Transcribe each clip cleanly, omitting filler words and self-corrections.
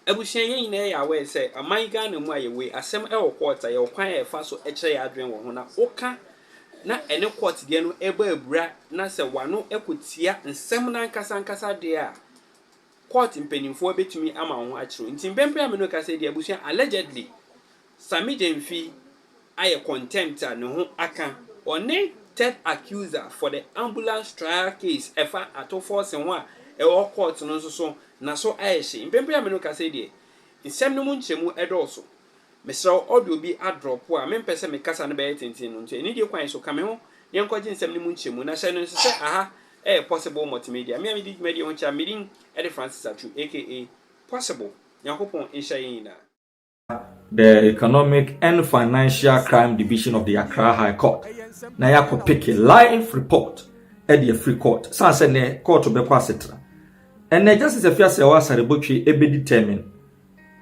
Ebusian yen na ya we say aman Ghana mu ayewe asem e wo court aye kwan e fa so e kire ya adwen wo ho na oka na ene court de no eba abura na se wano ekotia nsem na nkasa de a court mpanimfo betumi ama ho a kiro nti mbempe ameno ka say de ebusian allegedly Sammy Gyamfi aye contempt ne ho aka one third accuser for the ambulance trial case efa Ato Forson ho a e wo court no so na so ayeshi mbempe ameno ka say de nsem no mu nchemu edoso mesra audio bi adrop a mempese me kasa na be tintin no nti eni de kwan so kame ho yenkoje nsem no mu nchemu na hye no se aha possible multimedia me di media ho cha meeting Ede Francis Atu aka possible yankopon insha yina. The Economic and Financial Crime Division of the Accra High Court na yakọ pick a live report at the free court sanse ne court be kwa setra and justice afia se wa sare botwe e be determine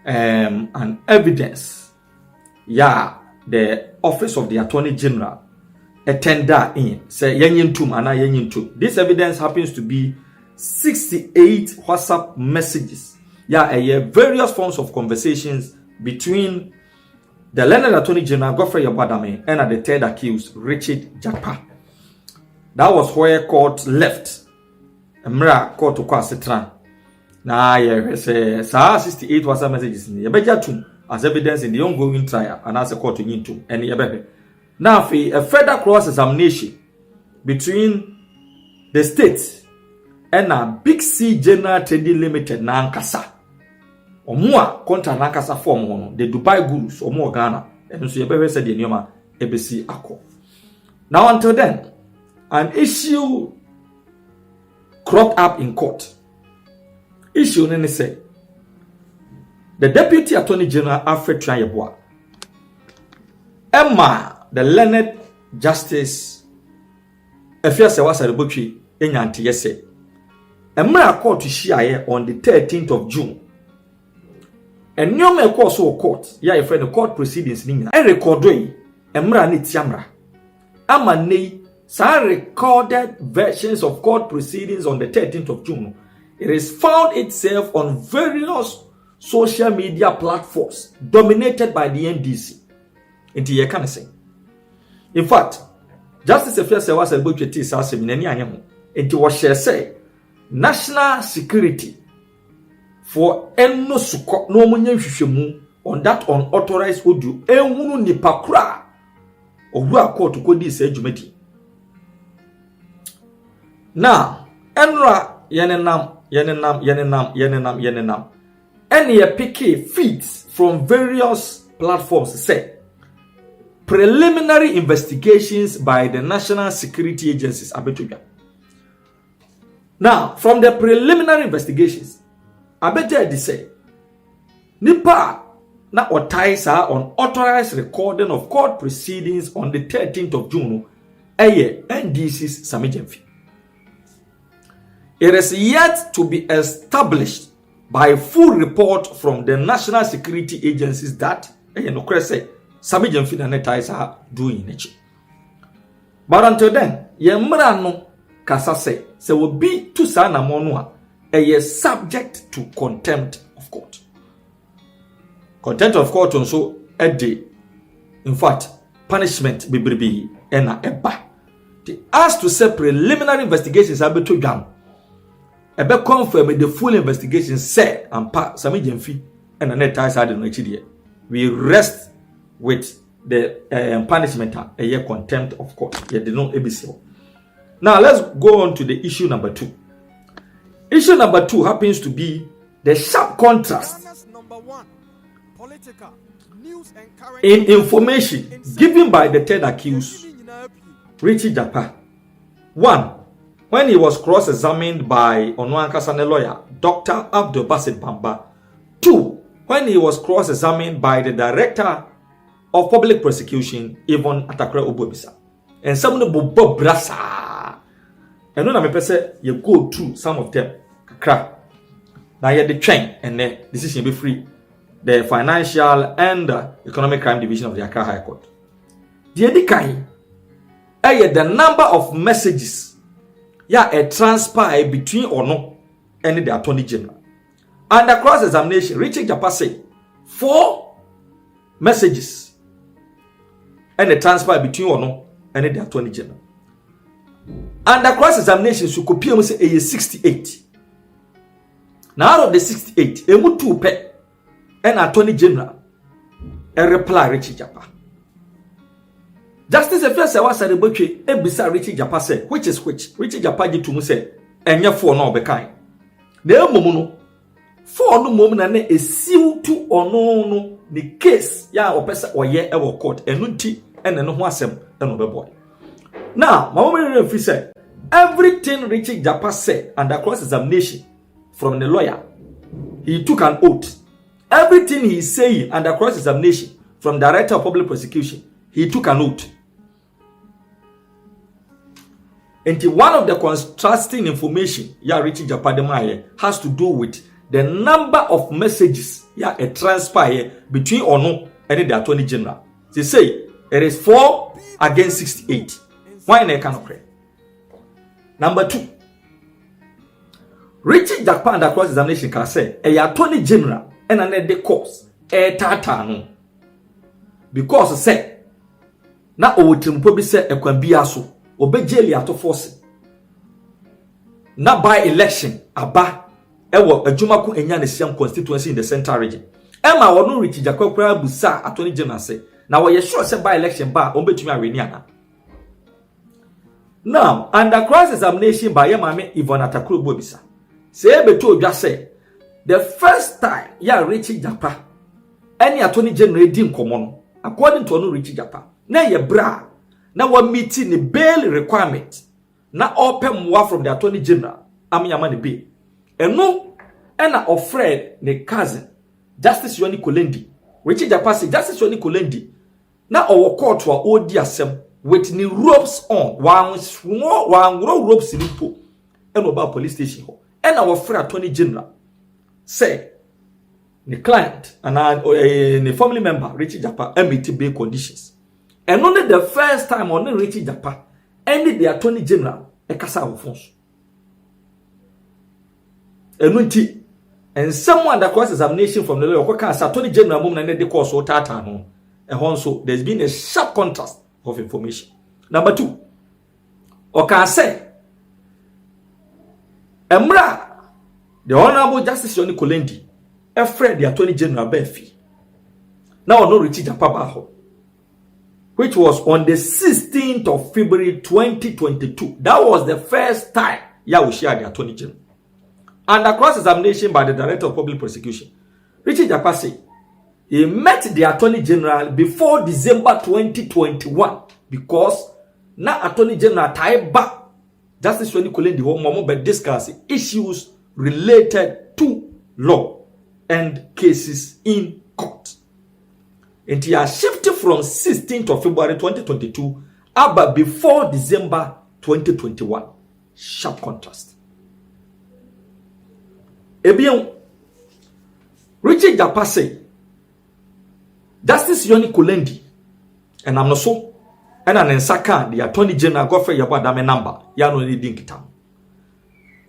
an evidence the office of the Attorney General attender in say yenyentum ana yenyentum. This evidence happens to be 68 WhatsApp messages various forms of conversations between the learned Attorney General Godfrey Yabadame and the third accused Richard Jakpa. That was where court left Mra court to Kwasitran. Now, say 68 WhatsApp messages in the as evidence in the ongoing trial and as a court to into and now a further cross examination between the state and a Big C General Trading Limited Nankasa or more contra Nankasa form the Dubai Gurus or more Ghana and so you said the Nyoma ABC Ako. Now until then, an issue cropped up in court. Issue nene say the Deputy Attorney General Alfred Trayeboa Emma the learned Justice Efiase Wasaribotwi enyanti yese Emra court to share on the 13th of June and nyoma course of court ya friend the court proceedings ni nyina e recordo yi Emra ne tiamra ama nei sa recorded versions of court proceedings on the 13th of June. It has found itself on various social media platforms dominated by the NDC. In fact, Justice Efiase Wasaribotwi sa seminani anyamo enti wo share say national security for enno suko no munya hwehwemu on that unauthorized audio enhunu nipa kra owura court ko di say jumati. Now enra yenenam and ye pick feeds from various platforms say preliminary investigations by the national security agencies abetoga. Now from the preliminary investigations abete dey say nipa na otaisa on authorized recording of court proceedings on the 13th of June NDC's Sammy Gyamfi. It is yet to be established by full report from the national security agencies that Sammy Gyamfi na netaisa doing it. But until then, yemra no kasa say will be to sana monua subject to contempt of court. Contempt of court also a day. In fact, punishment be ena eba. As to say preliminary investigations are to down. Ebe confirm the full investigation say and Sammy Gyamfi and the netaisa no chidie. We rest with the punishment a year contempt of court. Yet they know ABC. Now let's go on to the issue number 2. Issue number 2 happens to be the sharp contrast in information given by the third accused, Richard Jakpa. 1. When he was cross-examined by Onuankasane lawyer, Dr. Abdul Basit Bamba. 2. When he was cross-examined by the Director of Public Prosecution, Yvonne Atakra Obobisa. And some of the Bob Brasa. And when I say you go through some of them, crack. Now you the train and the decision be free. The Financial and Economic Crime Division of the Accra High Court. The Edikai, the number of messages a transpire between or no and the Attorney General. Under cross-examination, Richard Jakpa said 4 messages and the transfer between Ono and the Attorney General. Under cross-examination, so Kopia say 68. Now out of the 68, emu 2 pe and Attorney General a reply Richard Jakpa. Justice Affairs was at the butcher, a bizarre Richard Jakpa said, which is which? Richard Jakpa did to me say, and your 4 no be kind. The momuno 4 no moment and a seal to or no the case ya or person or ye ever court and nunti and no one sem and no boy. Now, my woman said, everything Richard Jakpa said under cross-examination from the lawyer, he took an oath. Everything he is saying under cross-examination from Director of Public Prosecution, he took an oath. And one of the contrasting information, Richard Jakpa has to do with the number of messages, a transpire between Ono and the Attorney General. They say it is 4 against 68. Why they cannot pray? Number 2, Richard Jakpa under cross-examination can say a Attorney General and another cause a tatano because say na owotimpo bi say ekwambia so obejeli Ato Forson na by election aba ewo adwumako enya ne siam constituency in the central region ema wono Richard Jakpa kura busa Attorney General say na wo ye sure say by election ba on betumi aweni ana. Now under cross-examination by Yemame Yvonne Atakuro Bobisa say beto odwa say the first time Richard Jakpa any Attorney General di nkomo no according to ono Richard Jakpa na ye bra na wa meeting the bail requirement na open more from the Attorney General amyama ne bail eno na offered the cousin Justice Yoni Kolendi. Richard Jakpa say Justice Yoni Kolendi na owo court wa odi asem with the ropes on one ropes in po and about police station ho and our friend Attorney General say the client and the family member Richard Jakpa meet bail conditions and only the first time on Richard Jakpa ended the Attorney General e kasa Alfonso and someone that cross examination from the lawyer can Attorney General mum na the course or tata no and also there's been a sharp contrast of information. Number 2, okay say Emra the Honorable Justice Yoni Kolendi afraid the Attorney General Befi now no Richard Jakpa baho, which was on the 16th of February 2022. That was the first time we shared the Attorney General. Under cross-examination by the Director of Public Prosecution, Richard Jakpa said he met the Attorney General before December 2021 because na Attorney General Taiba Justice Yoni Kolendi Homo but discuss issues related to law and cases in court. And he has shifted from 16th of February 2022 up before December 2021. Sharp contrast. Ebion Richard Jakpa say Justice Yoni Kolendi and I'm not so and an ensaka the Attorney General Godfrey Yabadame number no need dinkitam.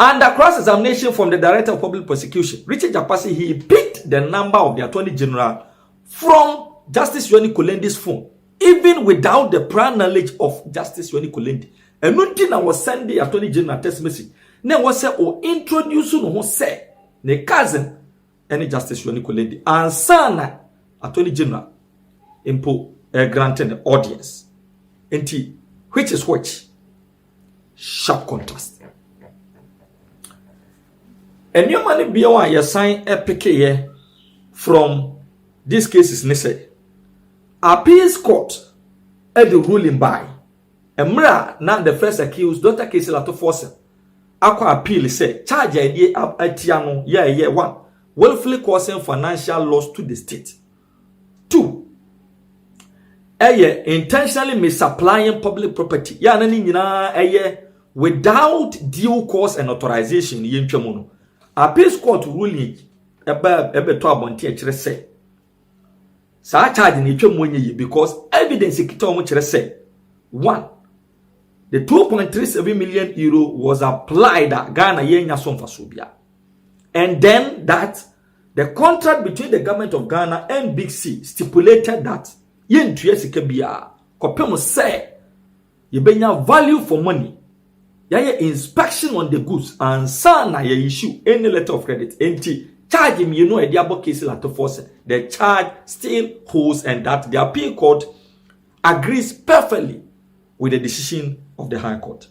Under cross-examination from the Director of Public Prosecution, Richard Jakpa say he picked the number of the Attorney General from Justice Yoni Kolendi's phone, even without the prior knowledge of Justice Yoni Kolendi. And nothing I was sending the Attorney General text message. Then was say or introduce no say ne cousin any Justice Yoni Kolendi and sana Attorney General impo granted the audience. Enti which is which? Sharp contrast. And your money be one you sign a from these cases ne say appeals court at the ruling by Emra now the first accused Dr. Ato Forson akwa appeal say charge idea atiano yeah 1 willfully causing financial loss to the state. 2 intentionally misapplying public property ya nani nyina without due cause and authorization yentwamu appeals court ruling ebe to abonti e kire say sa charge ni twam onye because evidence kita omo kire say 1 the 2.37 million euro was applied at Ghana yenya somfasobia and then that The contract between the government of Ghana and Big C stipulated that yentuye sika bia kopem say yebenya value for money. Yaya inspection on the goods and sana ya issue any letter of credit. Enti charge him, a diabo case Ato Forson. The charge still holds, and that the appeal court agrees perfectly with the decision of the High Court.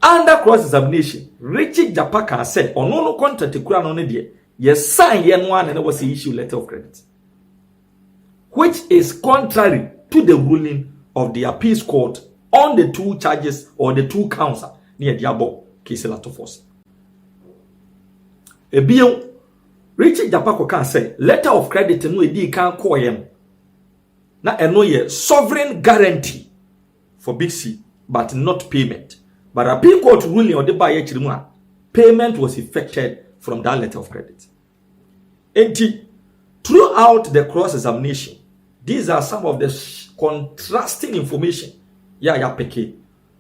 Under cross-examination, Richard Jakpa can say, on no contract to crown on the yes, sign yen one and was the issue letter of credit, which is contrary to the ruling of the appeals court on the two charges or the two counts near Diabo case Ato Forson. Ebio Richard Jakpa can say letter of credit no edi kan call him. Na eno ye sovereign guarantee for Big C, but not payment. But appeal court ruling on the buyer chirimu payment was effected from that letter of credit. And throughout the cross-examination, these are some of the contrasting information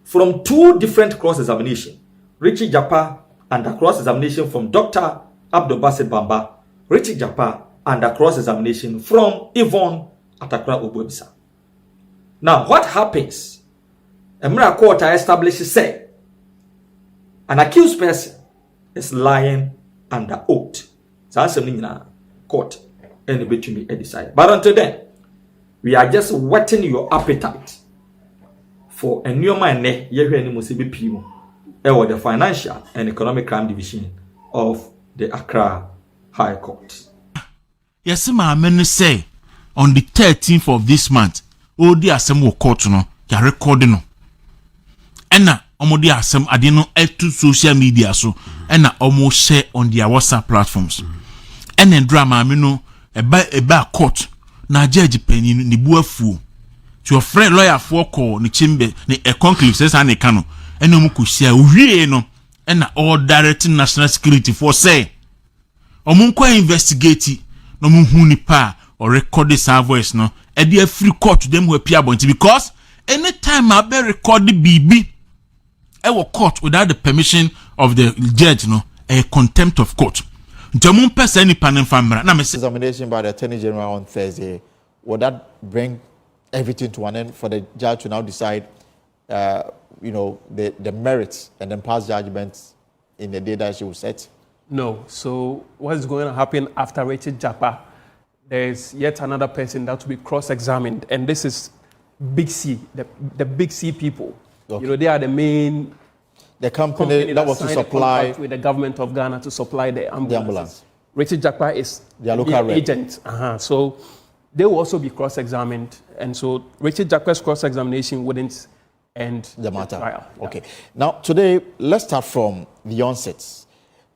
from two different cross-examination. Richard Jakpa and the cross-examination from Dr. Abdul Basit Bamba, Richard Jakpa and the cross-examination from Yvonne Atakra Obuebisa. Now, what happens? A court establishes say an accused person is lying under oath. So that's a court and between me decide. But until then, we are just whetting your appetite for a new man or the Financial and Economic Crime Division of the Accra High Court. Yes, my men say on the 13th of this month, all the assembly court no, ya recording no. Ena omodi asem ade no to social media so ena omo share on their WhatsApp platforms. Ena drama me no eba court na judge penny ni buafu. To your friend lawyer for call ni chimbe ni a conclave says ane kano. Ena omo kushia uwie no ena all directing national security for say omo kwa investigate no mu hu ni pa or record this voice no e dey free court to them who appear bonti because anytime I be record the BB a court without the permission of the judge, no, a contempt of court. Examination by the Attorney General on Thursday, would that bring everything to an end for the judge to now decide, the merits and then pass judgments in the day that she will set? No. So what is going to happen after Richard Jakpa? There's yet another person that will be cross-examined, and this is Big C, the Big C people. Okay. They are the main company that was to supply with the government of Ghana to supply the ambulance. Richard Jakpa is their local agent. So they will also be cross-examined, and so Richard Jakpa's cross-examination wouldn't end the matter. Trial. Okay. Now today, let's start from the onset.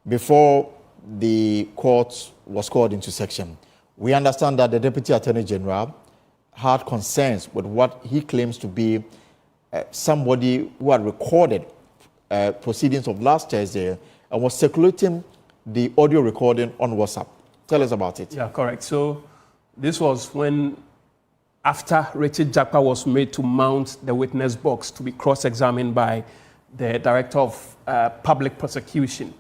Before the court was called into section, we understand that the Deputy Attorney General had concerns with what he claims to be somebody who had recorded proceedings of last Thursday and was circulating the audio recording on WhatsApp. Tell us about it. Yeah, correct. So this was when, after Richard Jakpa was made to mount the witness box to be cross-examined by the Director of Public Prosecution.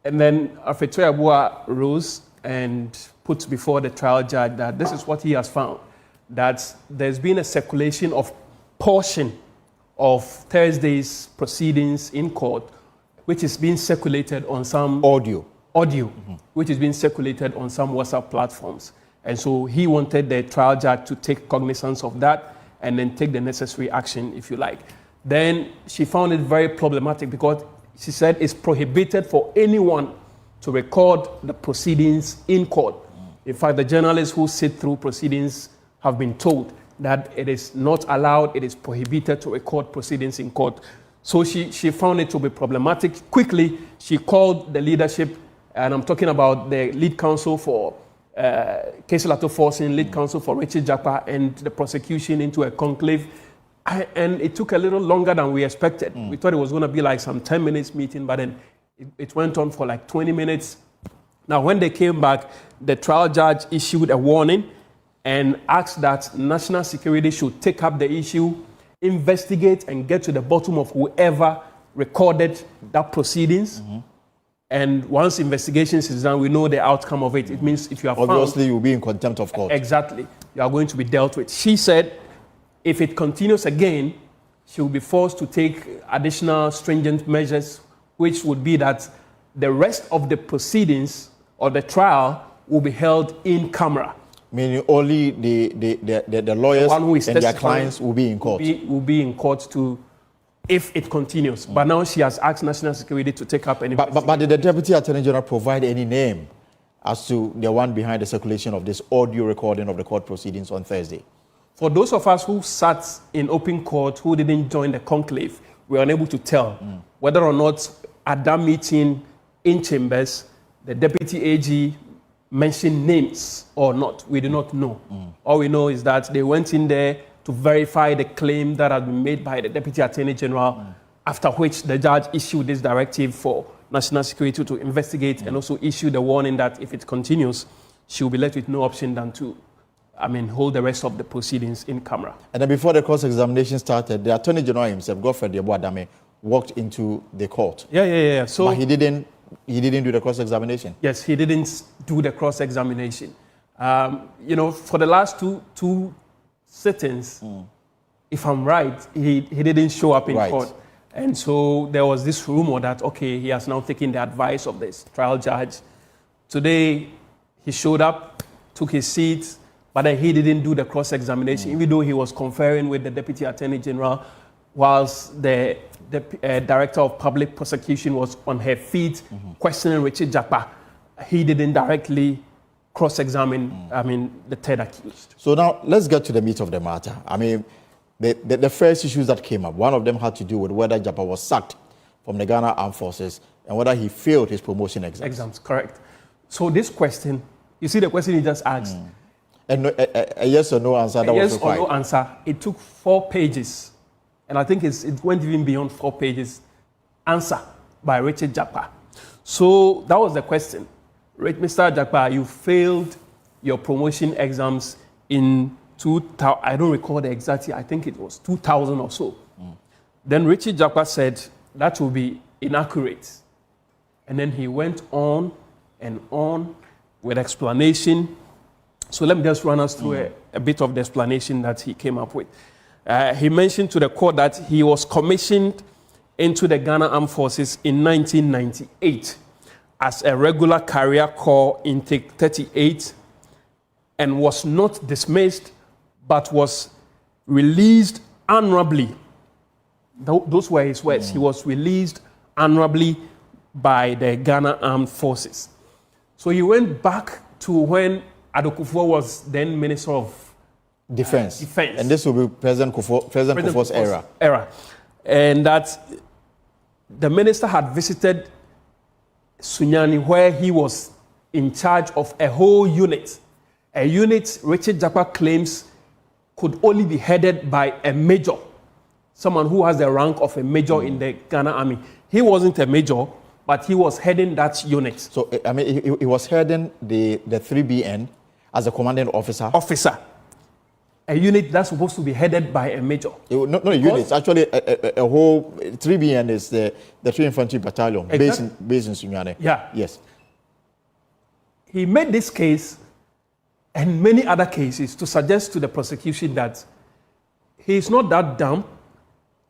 And then Afetwe Abua rose and put before the trial judge that this is what he has found, that there's been a circulation of portion of Thursday's proceedings in court, which is being circulated on some audio, which is being circulated on some WhatsApp platforms. And so he wanted the trial judge to take cognizance of that and then take the necessary action, if you like. Then she found it very problematic because she said it's prohibited for anyone to record the proceedings in court. In fact, the journalists who sit through proceedings have been told that it is not allowed, it is prohibited to record proceedings in court. So she found it to be problematic. Quickly, she called the leadership, and I'm talking about the lead counsel for Ato Forson, lead counsel for Richard Jakpa, and the prosecution into a conclave. And it took a little longer than we expected. We thought it was going to be like some 10 minutes meeting, but then it went on for like 20 minutes. Now, when they came back, the trial judge issued a warning and asked that national security should take up the issue, investigate and get to the bottom of whoever recorded that proceedings, And once investigations is done, we know the outcome of it. It means if you are obviously you'll be in contempt of court. Exactly. You are going to be dealt with. She said if it continues again, she will be forced to take additional stringent measures, which would be that the rest of the proceedings or the trial will be held in camera. Meaning only the lawyers and their clients will be in court. Will be in court to, if it continues. But now she has asked National Security to take up any. But did the Deputy Attorney General provide any name as to the one behind the circulation of this audio recording of the court proceedings on Thursday? For those of us who sat in open court, who didn't join the conclave, we were unable to tell whether or not at that meeting in chambers, the Deputy AG mentioned names or not. We do not know. All we know is that they went in there to verify the claim that had been made by the Deputy Attorney General, after which the judge issued this directive for National Security to investigate and also issue the warning that if it continues, she will be left with no option than to hold the rest of the proceedings in camera. And then before the cross-examination started, the Attorney General himself, Godfred Yeboah-Dame, walked into the court. Yeah. So, but he didn't do the cross-examination. Yes, he didn't do the cross-examination. For the last two sittings, if I'm right, he didn't show up in court. And so there was this rumor that, okay, he has now taken the advice of this trial judge. Today, he showed up, took his seat, but then he didn't do the cross-examination, even though he was conferring with the Deputy Attorney General, whilst the Director of Public Prosecution was on her feet questioning Richard Jakpa. He didn't directly cross-examine, the third accused. So now, let's get to the meat of the matter. The first issues that came up, one of them had to do with whether Jakpa was sacked from the Ghana Armed Forces and whether he failed his promotion exams. Correct. So this question, you see the question he just asked? And a yes or no answer that was required. Yes or no answer. It took 4 pages. And I think it went even beyond 4 pages. Answer by Richard Jakpa. So that was the question. Mr. Jakpa, you failed your promotion exams in 2000. I don't recall the exact year. I think it was 2000 or so. Then Richard Jakpa said that will be inaccurate. And then he went on and on with explanation. So let me just run us through a bit of the explanation that he came up with. He mentioned to the court that he was commissioned into the Ghana Armed Forces in 1998 as a regular career corps intake 38 and was not dismissed but was released honorably. Those were his words. He was released honorably by the Ghana Armed Forces. So he went back to when Ado Kufuor was then Minister of Defense. And this will be President Kufuor's era. And that the minister had visited Sunyani, where he was in charge of a whole unit. A unit Richard Jakpa claims could only be headed by a major, someone who has the rank of a major in the Ghana Army. He wasn't a major, but he was heading that unit. So, he was heading the 3BN as a commanding officer? A unit that's supposed to be headed by a major. Not a unit, it's actually a whole 3BN is the 3 Infantry Battalion based in Sunyani. Yeah. Yes. He made this case and many other cases to suggest to the prosecution that he is not that dumb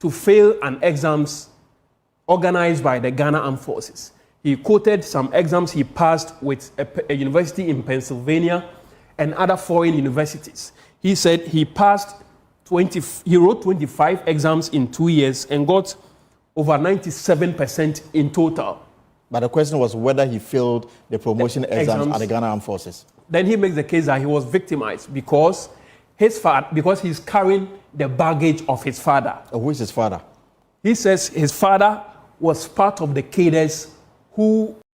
to fail an exams organized by the Ghana Armed Forces. He quoted some exams he passed with a university in Pennsylvania and other foreign universities. He said he wrote 25 exams in 2 years and got over 97% in total. But the question was whether he failed the promotion exams at the Ghana Armed Forces. Then he makes the case that he was victimized because he's carrying the baggage of his father. Who is his father? He says his father was part of the cadres who